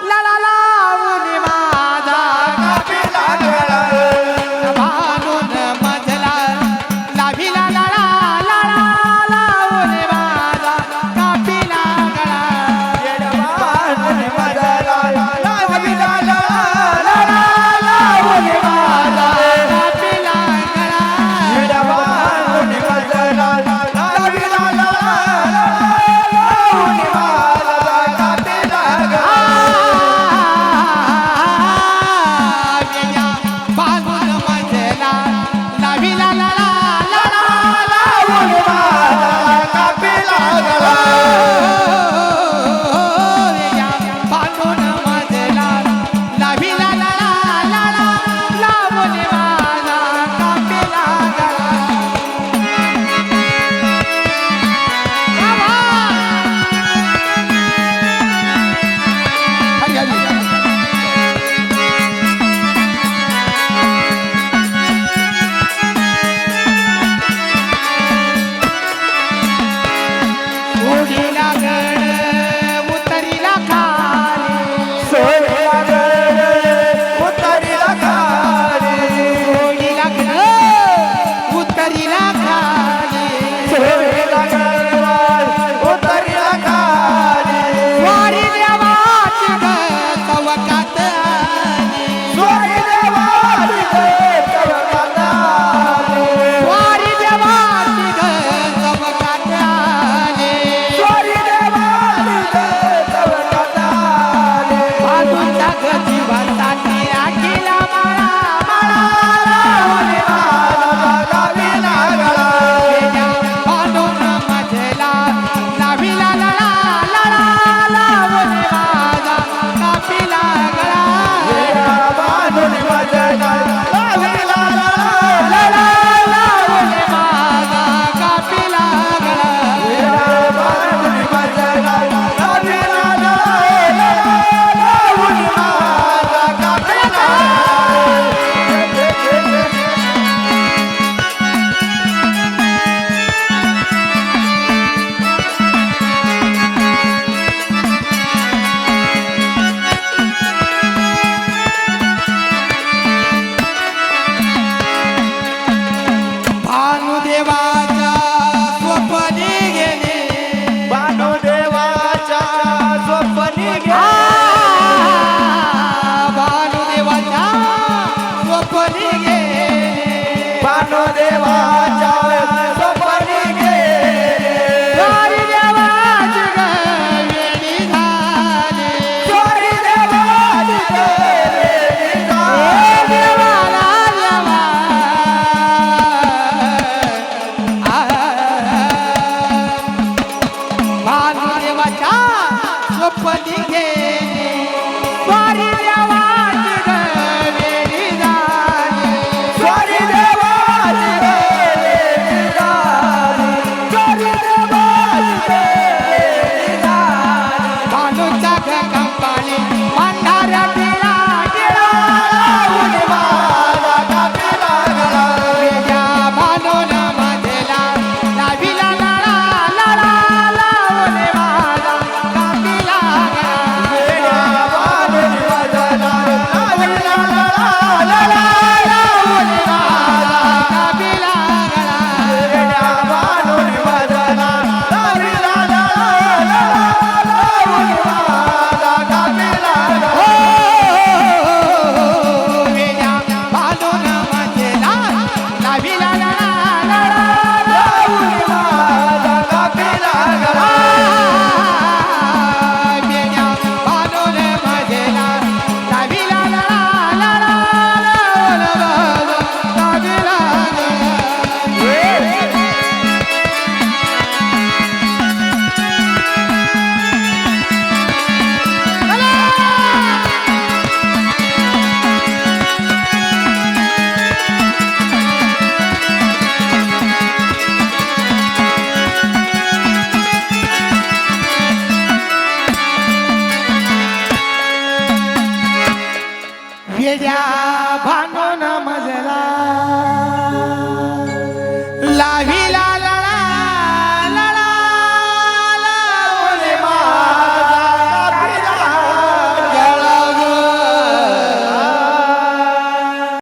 लळा लावून माझा कापिला गळा भानून मजला लाभिला लळा लळा लावून माझा कापिला गळा येडवान मजला लाविला लळा लावून माझा कापिला गळा येडवान मजला लाविला लळा लावून माझा कापिला गळा भानून मजला लाभिला लळा लळा लावून माझा कापिला गळा भानून मजला लाभिला लळा लळा लावून माझा कापिला गळा उडीला गड उतरीला खाली सोडला गड उतरीला खाली उडीला गड उतरीला खाली सोडला गड उतरीला खाली वारी देवाची ग चवकात आली सोडी देवाची चवकात आली वारी देवाची ग चवकात आली सोडी देवाची चवकात आली भानूच्या ग जीवासाठी राखीला माळा माळा लावून माझा कापिला गळा भानून मजला लाभिला लळा लळा लावून माझा कापिला गळा बांधून मजला लाविला लळा लावून माझा कापिला गळा बांधून मजला लाविला लावून माझा कापिला भानुदेवाच्या स्वप्नी गेले भानुदेवाच्या स्वप्नी गेले भानुदेवाच्या स्वप्नी गेले भानुदेवाच्या स्वप्नी गेले वारी देवाची ग वेळी झाली सोडी देवाची गेली देवाला देवा भानुदेवाच्या स्वप्नी गेले वारी देवाची ग वेळी झाली सोडी देवाची गेली सोडी देवाची गेली भानूच्या ग कंपाळी अंधाऱ्या टिळा टिळा लावून माझा कापिला गळा वेड्या भानून मजला लाभिला लळा लळा लावून माझा कापिला गळा बांधून मजला लाविला लावून माझा कापिला गळा बांधून मजला लाविला लावून माझा कापिला हो वेड्या भानून मजला लाभिला लळा लळा लावून माझा कापिला गळा वेड्या भानून मजला लाभिला लळा लळा लाभिला वेड्या भानू